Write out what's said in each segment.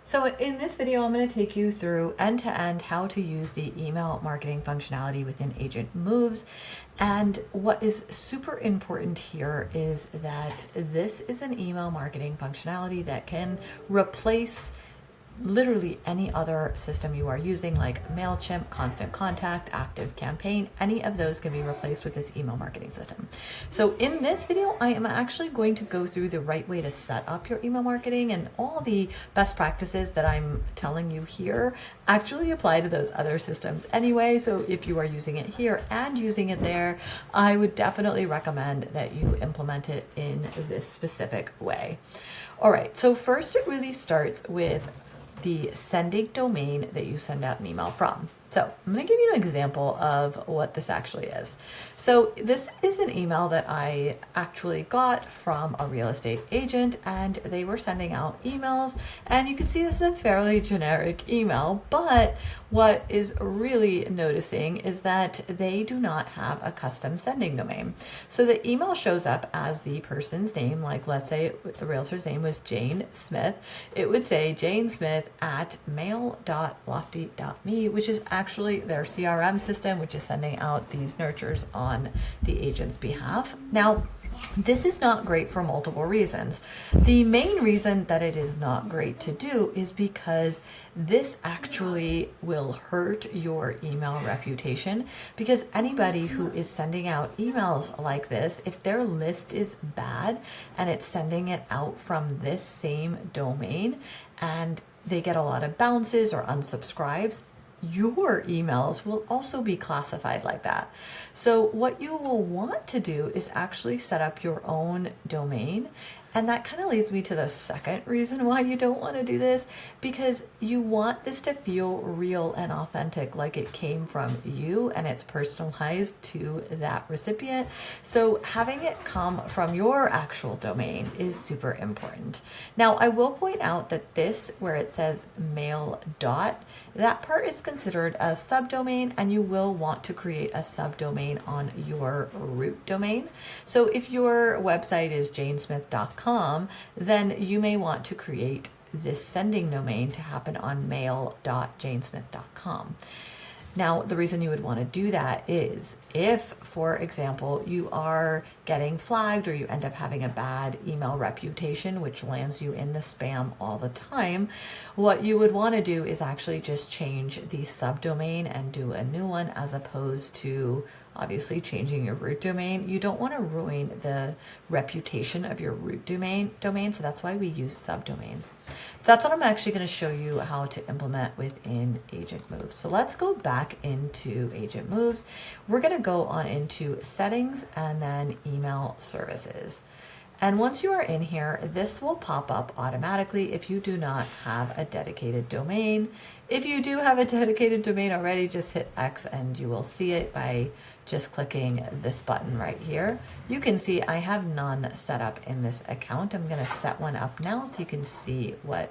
So in this video, I'm going to take you through end-to-end how to use the email marketing functionality within Agentmoves. And what is super important here is that this is an email marketing functionality that can replace literally any other system you are using, like MailChimp, Constant Contact, Active Campaign. Any of those can be replaced with this email marketing system. So in this video, I am actually going to go through the right way to set up your email marketing, and all the best practices that I'm telling you here actually apply to those other systems anyway. So if you are using it here and using it there, I would definitely recommend that you implement it in this specific way. All right, so first it really starts with the sending domain that you send out an email from. So I'm going to give you an example of what this actually is. So this is an email that I actually got from a real estate agent, and they were sending out emails, and you can see this is a fairly generic email, but what is really noticing is that they do not have a custom sending domain. So the email shows up as the person's name, like let's say the realtor's name was Jane Smith. It would say Jane Smith at mail.lofty.me, which is actually their CRM system, which is sending out these nurtures on the agent's behalf. Now, this is not great for multiple reasons. The main reason that it is not great to do is because this actually will hurt your email reputation, because anybody who is sending out emails like this, if their list is bad and it's sending it out from this same domain and they get a lot of bounces or unsubscribes, your emails will also be classified like that. So what you will want to do is actually set up your own domain. And that kind of leads me to the second reason why you don't want to do this, because you want this to feel real and authentic, like it came from you and it's personalized to that recipient. So having it come from your actual domain is super important. Now, I will point out that this, where it says mail dot, that part is considered a subdomain, and you will want to create a subdomain on your root domain. So if your website is janesmith.com, then you may want to create this sending domain to happen on mail.janesmith.com. Now, the reason you would want to do that is if, for example, you are getting flagged or you end up having a bad email reputation, which lands you in the spam all the time, what you would want to do is actually just change the subdomain and do a new one, as opposed to obviously changing your root domain. You don't want to ruin the reputation of your root domain, so that's why we use subdomains. So that's what I'm actually going to show you how to implement within Agentmoves. So let's go back into Agentmoves. We're going to go on into settings and then email services. And once you are in here, this will pop up automatically if you do not have a dedicated domain. If you do have a dedicated domain already, just hit X and you will see it by just clicking this button right here. You can see I have none set up in this account. I'm going to set one up now so you can see what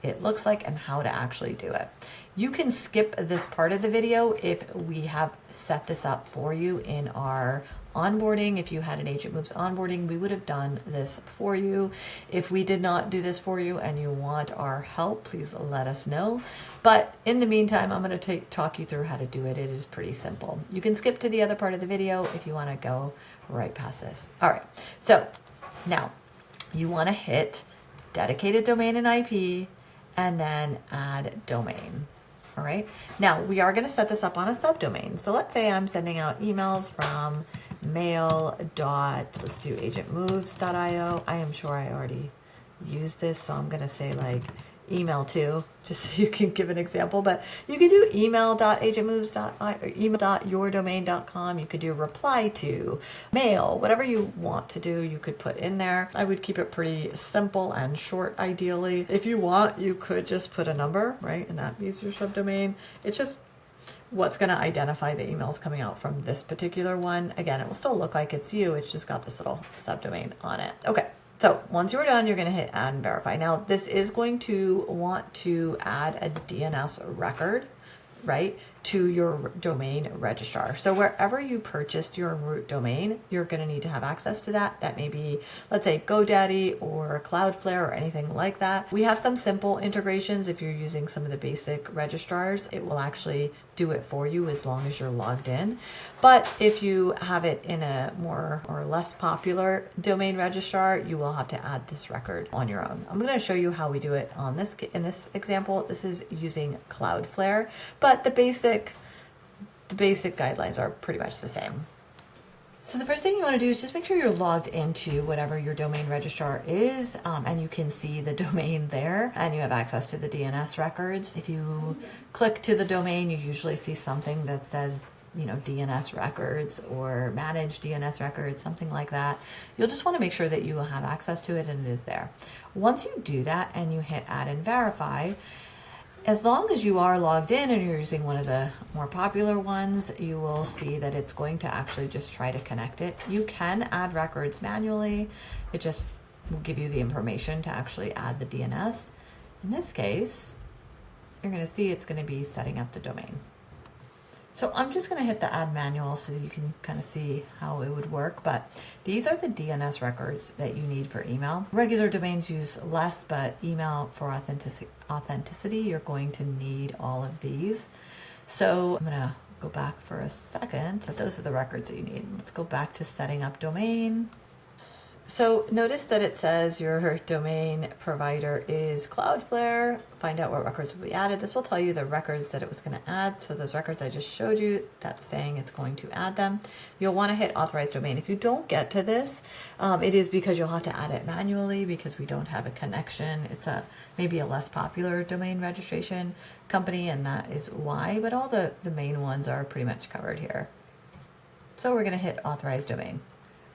it looks like and how to actually do it. You can skip this part of the video if we have set this up for you in our onboarding. If you had an Agentmoves onboarding, we would have done this for you. If we did not do this for you and you want our help, please let us know. But in the meantime, I'm going to talk you through how to do it. It is pretty simple. You can skip to the other part of the video if you want to go right past this. All right, so now you want to hit dedicated domain and IP and then add domain. All right, now we are going to set this up on a subdomain. So let's say I'm sending out emails from let's do agentmoves.io. I am sure I already used this, so I'm going to say like email to, just so you can give an example, but you can do email.agentmoves.io or email.yourdomain.com. You could do reply to, mail, whatever you want to do, you could put in there. I would keep it pretty simple and short, ideally. If you want, you could just put a number, right? And that is your subdomain. It's just what's going to identify the emails coming out from this particular one. Again, it will still look like it's you. It's just got this little subdomain on it. Okay. So once you're done, you're going to hit add and verify. Now this is going to want to add a DNS record, right? to your domain registrar. So wherever you purchased your root domain, you're going to need to have access to that. That may be, let's say, GoDaddy or Cloudflare or anything like that. We have some simple integrations. If you're using some of the basic registrars, it will actually do it for you as long as you're logged in. But if you have it in a more or less popular domain registrar, you will have to add this record on your own. I'm going to show you how we do it on this in this example. This is using Cloudflare, but the basic guidelines are pretty much the same. So the first thing you want to do is just make sure you're logged into whatever your domain registrar is, and you can see the domain there, and you have access to the DNS records. If you click to the domain, you usually see something that says, you know, DNS records or manage DNS records, something like that. You'll just want to make sure that you will have access to it and it is there. Once you do that and you hit add and verify, as long as you are logged in and you're using one of the more popular ones, you will see that it's going to actually just try to connect it. You can add records manually. It just will give you the information to actually add the DNS. In this case, you're going to see it's going to be setting up the domain. So I'm just going to hit the add manual so you can kind of see how it would work, but these are the DNS records that you need for email. Regular domains use less, but email for authenticity, you're going to need all of these. So I'm going to go back for a second, but those are the records that you need. Let's go back to setting up domain. So notice that it says your domain provider is Cloudflare. Find out what records will be added. This will tell you the records that it was going to add. So those records I just showed you, that's saying it's going to add them. You'll want to hit authorize domain. If you don't get to this, it is because you'll have to add it manually because we don't have a connection. It's maybe a less popular domain registration company, and that is why, but all the main ones are pretty much covered here. So we're going to hit authorize domain.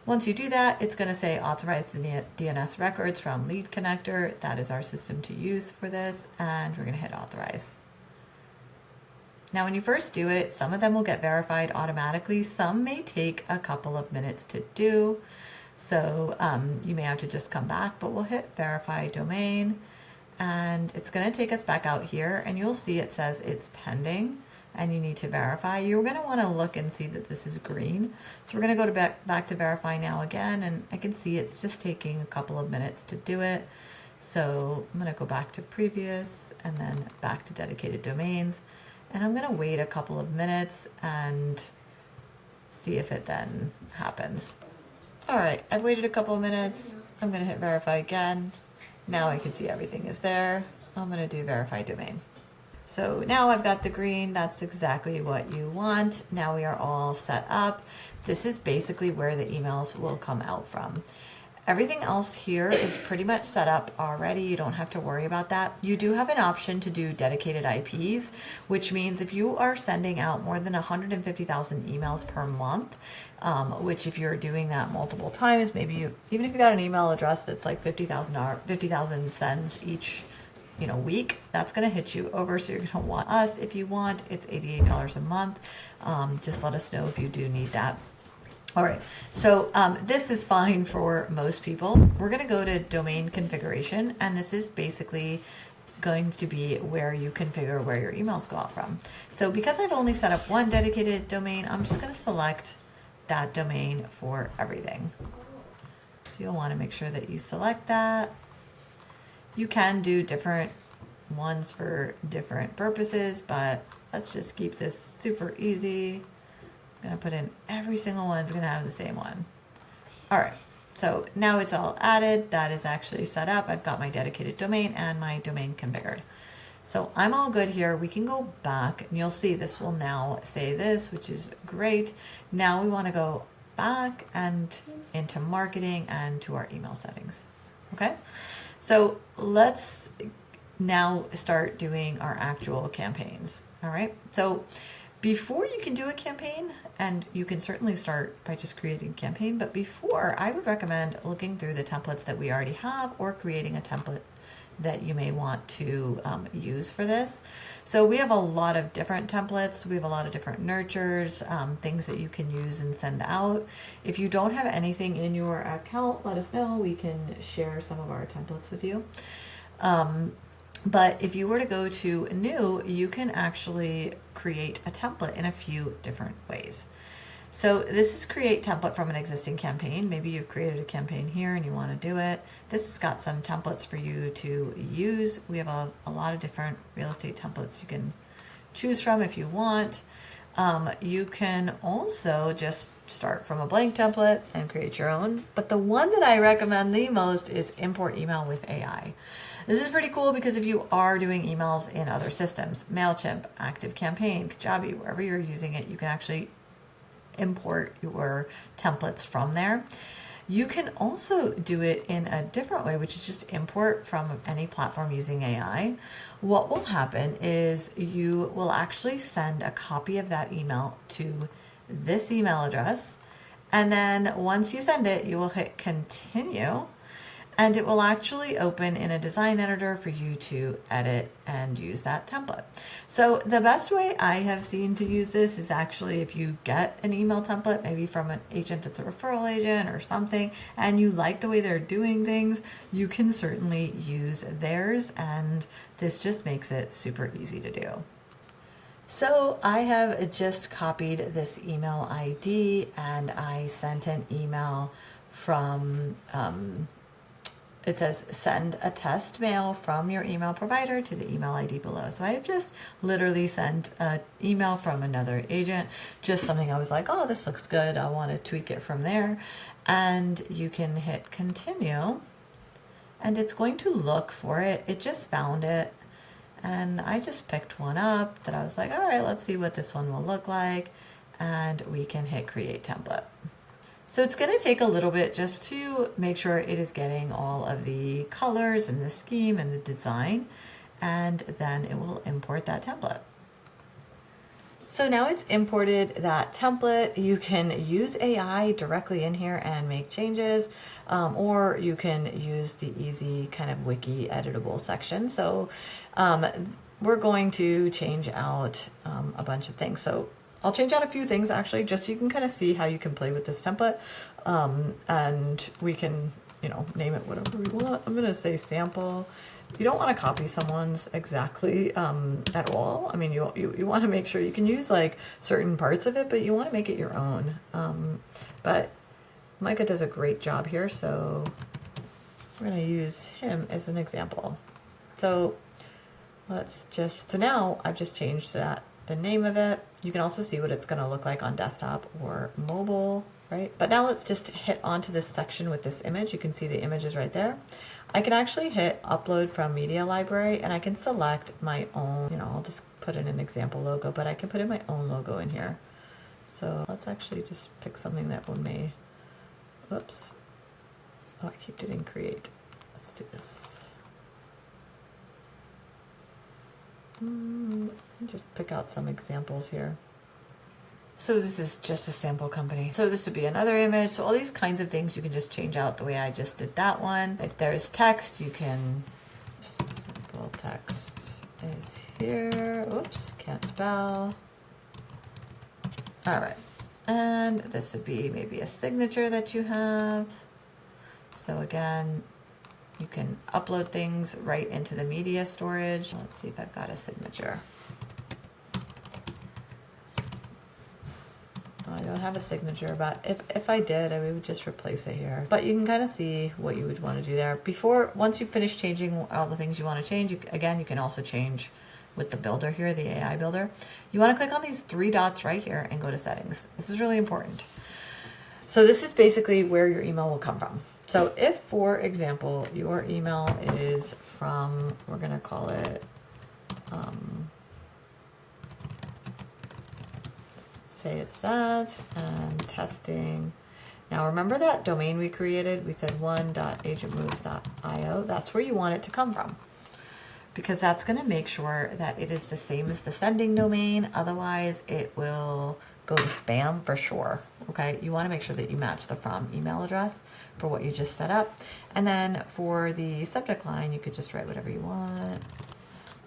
Once you do that, it's going to say authorize the DNS records from lead connector. That is our system to use for this, and we're going to hit authorize. Now, when you first do it, some of them will get verified automatically. Some may take a couple of minutes to do. So you may have to just come back, but we'll hit verify domain, and it's going to take us back out here, and you'll see it says it's pending. And you need to verify. You're going to want to look and see that this is green. So we're going to go back to verify now again, and I can see it's just taking a couple of minutes to do it. So I'm going to go back to previous and then back to dedicated domains. And I'm going to wait a couple of minutes and see if it then happens. All right, I've waited a couple of minutes. I'm going to hit verify again. Now I can see everything is there. I'm going to do verify domain. So now I've got the green, that's exactly what you want. Now we are all set up. This is basically where the emails will come out from. Everything else here is pretty much set up already. You don't have to worry about that. You do have an option to do dedicated IPs, which means if you are sending out more than 150,000 emails per month, which if you're doing that multiple times, maybe even if you got an email address that's like 50,000 sends each week, that's going to hit you over. So you're going to want us. If you want, it's $88 a month. Just let us know if you do need that. All right. So this is fine for most people. We're going to go to domain configuration, and this is basically going to be where you configure where your emails go out from. So because I've only set up one dedicated domain, I'm just going to select that domain for everything. So you'll want to make sure that you select that. You can do different ones for different purposes, but let's just keep this super easy. I'm going to put in every single one's going to have the same one. All right, so now it's all added. That is actually set up. I've got my dedicated domain and my domain configured. So I'm all good here. We can go back, and you'll see this will now say this, which is great. Now we want to go back and into marketing and to our email settings. Okay. So let's now start doing our actual campaigns. All right. So before you can do a campaign, and you can certainly start by just creating a campaign, but before, I would recommend looking through the templates that we already have or creating a template that you may want to use for this. So we have a lot of different templates. We have a lot of different nurtures, things that you can use and send out. If you don't have anything in your account, let us know. We can share some of our templates with you. But if you were to go to new, you can actually create a template in a few different ways. So this is create template from an existing campaign. Maybe you've created a campaign here and you want to do it. This has got some templates for you to use. We have a lot of different real estate templates you can choose from if you want. You can also just start from a blank template and create your own. But the one that I recommend the most is import email with AI. This is pretty cool because if you are doing emails in other systems, MailChimp, ActiveCampaign, Kajabi, wherever you're using it, you can actually import your templates from there. You can also do it in a different way, which is just import from any platform using AI. What will happen is you will actually send a copy of that email to this email address. And then once you send it, you will hit continue. And it will actually open in a design editor for you to edit and use that template. So the best way I have seen to use this is actually if you get an email template, maybe from an agent that's a referral agent or something, and you like the way they're doing things, you can certainly use theirs, and this just makes it super easy to do. So I have just copied this email ID and I sent an email from, it says send a test mail from your email provider to the email ID below. So I've just literally sent an email from another agent, just something I was like, oh, this looks good. I want to tweak it from there. And you can hit continue and it's going to look for it. It just found it. And I just picked one up that I was like, all right, let's see what this one will look like. And we can hit create template. So it's going to take a little bit just to make sure it is getting all of the colors and the scheme and the design, and then it will import that template. So now it's imported that template. You can use AI directly in here and make changes, or you can use the easy kind of wiki editable section. So we're going to change out a bunch of things. So I'll change out a few things actually, just so you can kind of see how you can play with this template. And we can, name it whatever we want. I'm going to say sample. You don't want to copy someone's exactly at all. I mean, you want to make sure you can use like certain parts of it, but you want to make it your own. But Micah does a great job here, so we're going to use him as an example. So so now I've just changed the name of it. You can also see what it's going to look like on desktop or mobile, right? But now let's just hit onto this section with this image. You can see the image is right there. I can actually hit upload from media library and I can select my own, I'll just put in an example logo, but I can put in my own logo in here. So let's actually just pick something that will may, whoops. Oh, I keep doing create. Let's do this. Just pick out some examples here. So this is just a sample company. So this would be another image. So all these kinds of things you can just change out the way I just did that one. If there's text, you can, simple text is here. Oops, can't spell. All right. And this would be maybe a signature that you have. So again, you can upload things right into the media storage. Let's see if I've got a signature. I don't have a signature, but if I did, I would just replace it here. But you can kind of see what you would want to do there. Once you finish changing all the things you want to change, again, you can also change with the builder here, the AI builder. You want to click on these three dots right here and go to settings. This is really important. So this is basically where your email will come from. So if, for example, your email is from, we're going to call it, say it's that, and testing. Now remember that domain we created? We said one.agentmoves.io. That's where you want it to come from, because that's going to make sure that it is the same as the sending domain. Otherwise, it will go to spam for sure. Okay, you want to make sure that you match the from email address for what you just set up. And then for the subject line, you could just write whatever you want.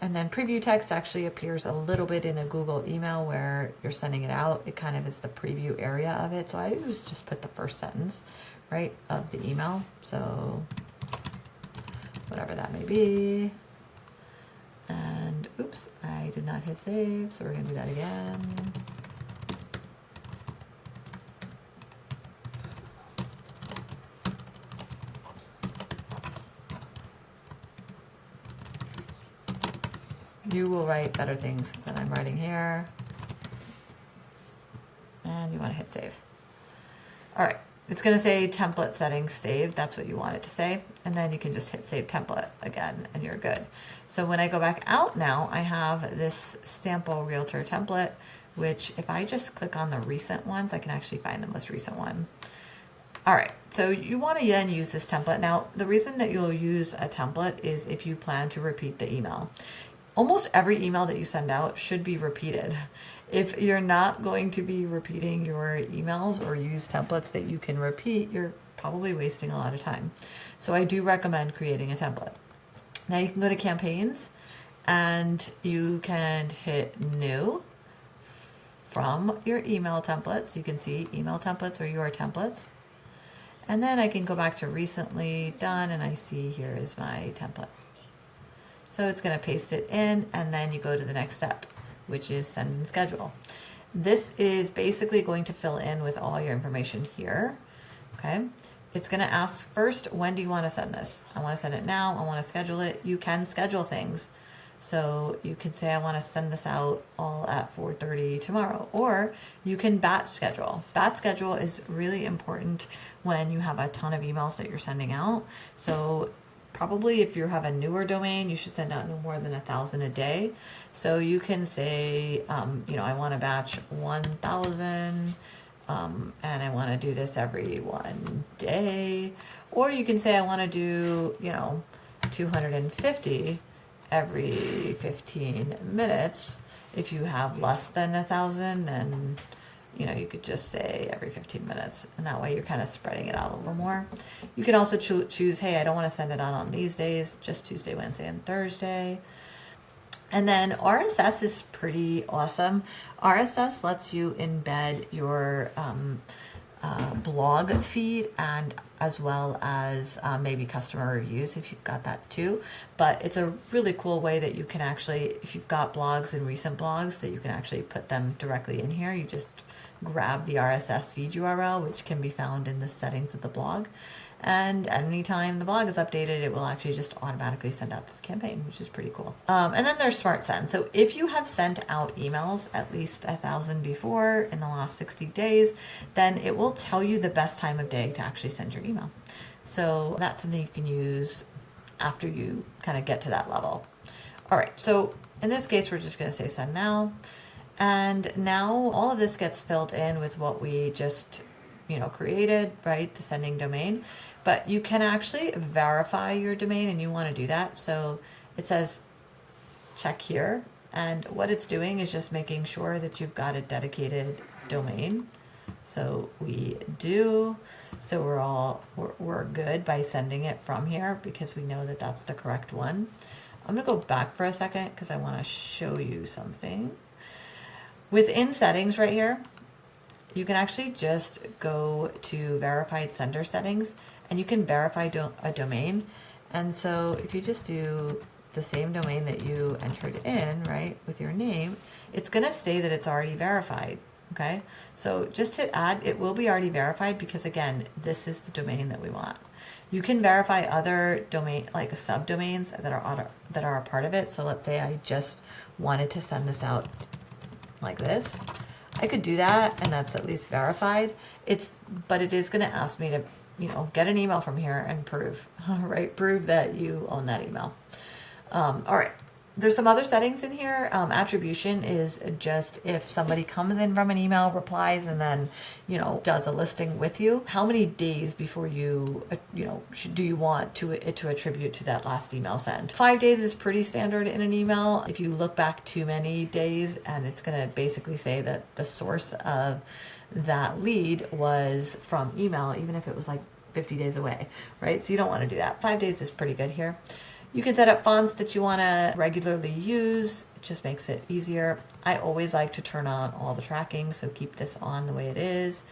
And then preview text actually appears a little bit in a Google email where you're sending it out. It kind of is the preview area of it. So I always just put the first sentence, right, of the email. So whatever that may be. Oops, I did not hit save, so we're gonna do that again. You will write better things than I'm writing here. And you want to hit save. All right, it's going to say template settings saved. That's what you want it to say. And then you can just hit save template again and you're good. So when I go back out now, I have this sample realtor template, which if I just click on the recent ones, I can actually find the most recent one. All right, so you want to then use this template. Now, the reason that you'll use a template is if you plan to repeat the email. Almost every email that you send out should be repeated. If you're not going to be repeating your emails or use templates that you can repeat, you're probably wasting a lot of time. So I do recommend creating a template. Now you can go to campaigns and you can hit new from your email templates. You can see email templates or your templates. And then I can go back to recently done and I see here is my template. So it's going to paste it in and then you go to the next step, which is send and schedule. This is basically going to fill in with all your information here. Okay. It's going to ask first, when do you want to send this? I want to send it now. I want to schedule it. You can schedule things. So you can say, I want to send this out all at 4:30 tomorrow, or you can batch schedule. Batch schedule is really important when you have a ton of emails that you're sending out. So probably if you have a newer domain, you should send out no more than 1,000 a day. So you can say, I want to batch 1,000 and I want to do this every one day. Or you can say, I want to do, 250 every 15 minutes. If you have less than 1,000, then you could just say every 15 minutes, and that way you're kind of spreading it out a little more. You can also choose, hey, I don't want to send it out on these days, just Tuesday, Wednesday, and Thursday. And then RSS is pretty awesome. RSS lets you embed your blog feed and as well as maybe customer reviews if you've got that too. But it's a really cool way that you can actually, if you've got blogs and recent blogs, that you can actually put them directly in here. You just grab the RSS feed URL, which can be found in the settings of the blog. And anytime the blog is updated, it will actually just automatically send out this campaign, which is pretty cool. And then there's Smart Send. So if you have sent out emails at least 1,000 before in the last 60 days, then it will tell you the best time of day to actually send your email. So that's something you can use after you kind of get to that level. All right, so in this case, we're just going to say send now. And now all of this gets filled in with what we just created, right? The sending domain. But you can actually verify your domain, and you want to do that. So it says check here, and what it's doing is just making sure that you've got a dedicated domain. So we do. So we're good by sending it from here because we know that that's the correct one. I'm gonna go back for a second because I want to show you something. Within settings right here, you can actually just go to verified sender settings and you can verify a domain. And so if you just do the same domain that you entered in, right, with your name, it's going to say that it's already verified. Okay. So just hit add. It will be already verified because again, this is the domain that we want. You can verify other domain, like subdomains that are a part of it. So let's say I just wanted to send this out like this. I could do that, and that's at least verified. But it is going to ask me to, get an email from here and prove, right? Prove that you own that email. All right. There's some other settings in here. Attribution is just if somebody comes in from an email, replies, and then, does a listing with you. How many days before do you want it to attribute to that last email sent? 5 days is pretty standard in an email. If you look back too many days, and it's going to basically say that the source of that lead was from email, even if it was like 50 days away, right? So you don't want to do that. 5 days is pretty good here. You can set up fonts that you want to regularly use. It just makes it easier. I always like to turn on all the tracking, so keep this on the way it is.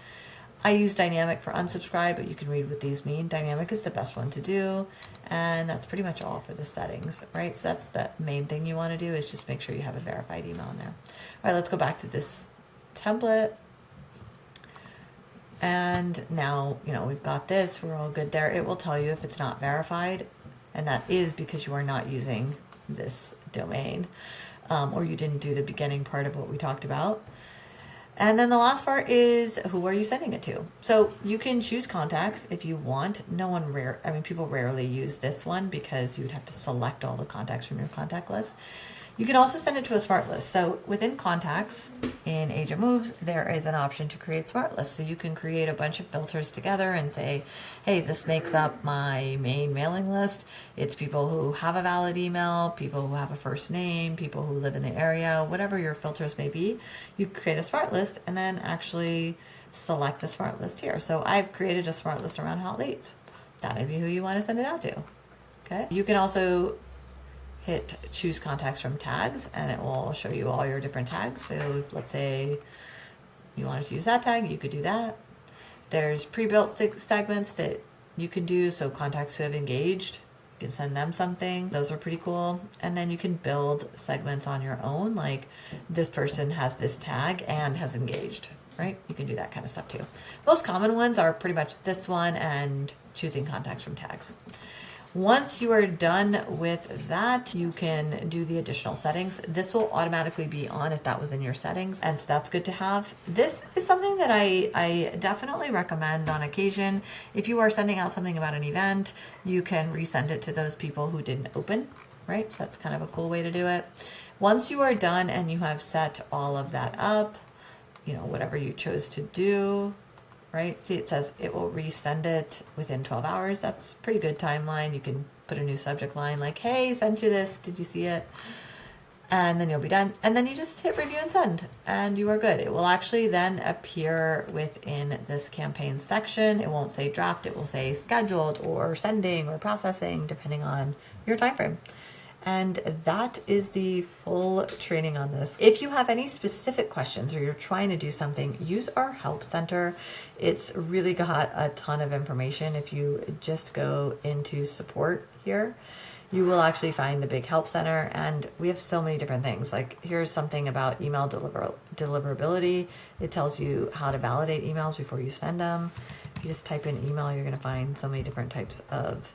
I use dynamic for unsubscribe, but you can read what these mean. Dynamic is the best one to do. And that's pretty much all for the settings, right? So that's the main thing you want to do, is just make sure you have a verified email in there. All right, let's go back to this template. And now, we've got this, we're all good there. It will tell you if it's not verified, and that is because you are not using this domain, or you didn't do the beginning part of what we talked about. And then the last part is, who are you sending it to? So you can choose contacts if you want. People rarely use this one because you would have to select all the contacts from your contact list. You can also send it to a smart list. So within contacts in Agentmoves, there is an option to create smart lists. So you can create a bunch of filters together and say, hey, this makes up my main mailing list. It's people who have a valid email, people who have a first name, people who live in the area, whatever your filters may be. You create a smart list and then actually select the smart list here. So I've created a smart list around hot leads. That may be who you want to send it out to. Okay. You can also hit choose contacts from tags, and it will show you all your different tags. So let's say you wanted to use that tag, you could do that. There's pre-built segments that you can do. So contacts who have engaged, you can send them something. Those are pretty cool. And then you can build segments on your own, like this person has this tag and has engaged, right? You can do that kind of stuff too. Most common ones are pretty much this one and choosing contacts from tags. Once you are done with that, you can do the additional settings. This will automatically be on if that was in your settings, and so that's good to have. This is something that I definitely recommend on occasion. If you are sending out something about an event, you can resend it to those people who didn't open, right? So that's kind of a cool way to do it. Once you are done and you have set all of that up, whatever you chose to do, right? See, it says it will resend it within 12 hours. That's pretty good timeline. You can put a new subject line like, hey, sent you this. Did you see it? And then you'll be done. And then you just hit review and send, and you are good. It will actually then appear within this campaign section. It won't say draft. It will say scheduled or sending or processing, depending on your time frame. And that is the full training on this. If you have any specific questions or you're trying to do something, use our help center. It's really got a ton of information. If you just go into support here, you will actually find the big help center, and we have so many different things. Like here's something about email deliverability. It tells you how to validate emails before you send them. If you just type in email, you're going to find so many different types of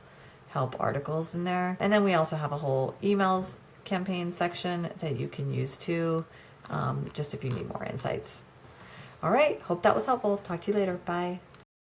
help articles in there. And then we also have a whole emails campaign section that you can use too, just if you need more insights. All right, hope that was helpful. Talk to you later. Bye.